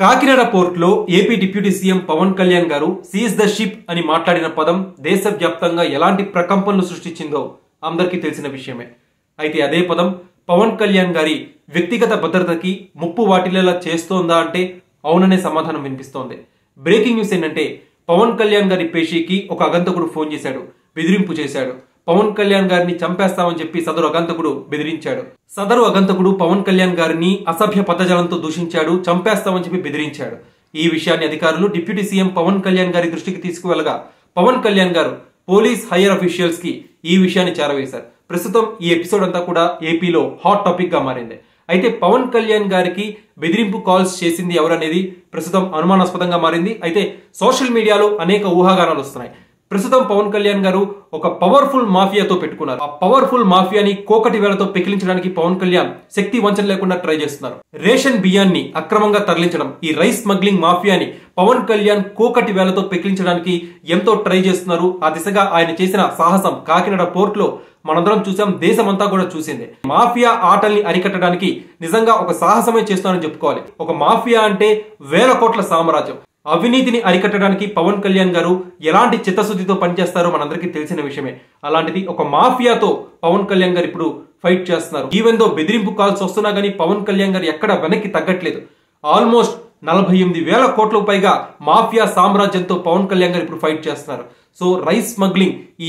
కాకినాడ పోర్టులో AP deputy CM Pawan Kalyan garu seize the ship అని మాట్లాడిన పదం దేశవ్యాప్తంగా ఎలాంటి ప్రకంపనలు సృష్టించిందో అందరికీ తెలిసిన విషయమే. అయితే అదే పదం పవన్ కళ్యాణ్ గారి వ్యక్తిగత భద్రతకి ముప్పు వాటిల్లేలా చేస్తోందా అంటే అవుననే సమాధానం వినిపిస్తోంది. బ్రేకింగ్ న్యూస్ ఏంటంటే పవన్ కళ్యాణ్ గారి పేషీకి ఒక అగంతకుడు ఫోన్ చేశాడు, బెదిరింపు చేశాడు. పవన్ కళ్యాణ్ గారిని చంపేస్తామని చెప్పి సదరు అగంతకుడు బెదిరించాడు. సదరు అగంతకుడు పవన్ కళ్యాణ్ గారిని అసభ్య పదజాలంతో దూషించాడు, చంపేస్తామని చెప్పి బెదిరించాడు. ఈ విషయాన్ని అధికారులు డిప్యూటీ సీఎం పవన్ కళ్యాణ్ గారి దృష్టికి తీసుకువెళ్లగా పవన్ కళ్యాణ్ గారు పోలీస్ హైయర్ అఫీషియల్స్ కి ఈ విషయాన్ని చేరవేశారు. ప్రస్తుతం ఈ ఎపిసోడ్ అంతా కూడా ఏపీలో హాట్ టాపిక్ గా మారింది. అయితే పవన్ కళ్యాణ్ గారికి బెదిరింపు కాల్స్ చేసింది ఎవరనేది ప్రస్తుతం అనుమానాస్పదంగా మారింది. అయితే సోషల్ మీడియాలో అనేక ఊహాగానాలు వస్తున్నాయి. ప్రస్తుతం పవన్ కళ్యాణ్ గారు ఒక పవర్ఫుల్ మాఫియాతో పెట్టుకున్నారు. ఆ పవర్ఫుల్ మాఫియాని కోకటి వేలతో పెకిలించడానికి పవన్ కళ్యాణ్ శక్తి వంచన లేకుండా ట్రై చేస్తున్నారు. రేషన్ బియ్యాన్ని అక్రమంగా తరలించడం, ఈ రైస్ స్మగ్లింగ్ మాఫియాని పవన్ కళ్యాణ్ కోకటి వేలతో పెకిలించడానికి ఎంతో ట్రై చేస్తున్నారు. ఆ దిశగా ఆయన చేసిన సాహసం కాకినాడ పోర్టులో మనందరం చూసాం, దేశమంతా కూడా చూసింది. మాఫియా ఆటల్ని అరికట్టడానికి నిజంగా ఒక సాహసమే చేస్తున్నారని చెప్పుకోవాలి. ఒక మాఫియా అంటే వేల కోట్ల సామ్రాజ్యం. అవినీతిని అరికట్టడానికి పవన్ కళ్యాణ్ గారు ఎలాంటి చిత్తశుద్ధితో పనిచేస్తారో మనందరికీ తెలిసిన విషయమే. అలాంటిది ఒక మాఫియాతో పవన్ కళ్యాణ్ గారు ఇప్పుడు ఫైట్ చేస్తున్నారు. ఈవెన్ దో బెదిరింపు కాల్స్ వస్తున్నా గానీ పవన్ కళ్యాణ్ గారు ఎక్కడ వెనక్కి తగ్గట్లేదు. ఆల్మోస్ట్ 48,000 కోట్లకు పైగా మాఫియా సామ్రాజ్యంతో పవన్ కళ్యాణ్ గారు ఇప్పుడు ఫైట్ చేస్తున్నారు. సో రైస్ స్మగ్లింగ్, ఈ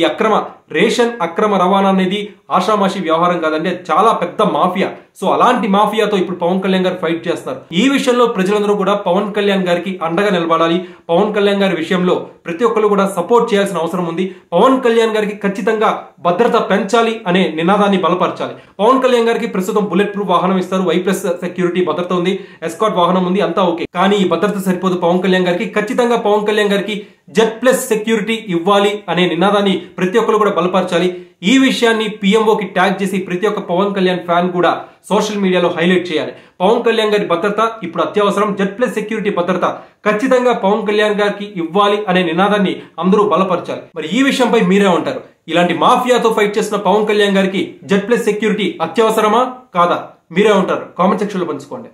రేషన్ అక్రమ రవాణా అనేది ఆషామాషి వ్యవహారం కాదండి, చాలా పెద్ద మాఫియా. సో అలాంటి మాఫియాతో ఇప్పుడు పవన్ కళ్యాణ్ గారు ఫైట్ చేస్తున్నారు. ఈ విషయంలో ప్రజలందరూ కూడా పవన్ కళ్యాణ్ గారికి అండగా నిలబడాలి. పవన్ కళ్యాణ్ గారి విషయంలో ప్రతి ఒక్కరు కూడా సపోర్ట్ చేయాల్సిన అవసరం ఉంది. పవన్ కళ్యాణ్ గారికి ఖచ్చితంగా భద్రత పెంచాలి అనే నినాదాన్ని బలపరచాలి. పవన్ కళ్యాణ్ గారికి ప్రస్తుతం బుల్లెట్ ప్రూఫ్ వాహనం ఇస్తారు, Y+ సెక్యూరిటీ భద్రత ఉంది, ఎస్కాట్ వాహనం ఉంది, అంతా ఓకే. కానీ ఈ భద్రత సరిపోదు. పవన్ కళ్యాణ్ గారికి ఖచ్చితంగా పవన్ కళ్యాణ్ గారికి Z+ సెక్యూరిటీ ఇవ్వాలి అనే నినాదాన్ని ప్రతి ఒక్కరు కూడా బలపరచాలి. ఈ విషయాన్ని పిఎంఓకి ట్యాగ్ చేసి ప్రతి ఒక్క పవన్ కళ్యాణ్ ఫ్యాన్ కూడా సోషల్ మీడియాలో హైలైట్ చేయాలి. పవన్ కళ్యాణ్ గారి భద్రత ఇప్పుడు అత్యవసరం. Z+ సెక్యూరిటీ భద్రత ఖచ్చితంగా పవన్ కళ్యాణ్ గారికి ఇవ్వాలి అనే నినాదాన్ని అందరూ బలపరచాలి. మరి ఈ విషయంపై మీరే ఉంటారు? ఇలాంటి మాఫియాతో ఫైట్ చేసిన పవన్ కళ్యాణ్ గారికి Z+ సెక్యూరిటీ అత్యవసరమా కాదా? మీరే ఉంటారు? కామెంట్ సెక్షన్ లో పంచుకోండి.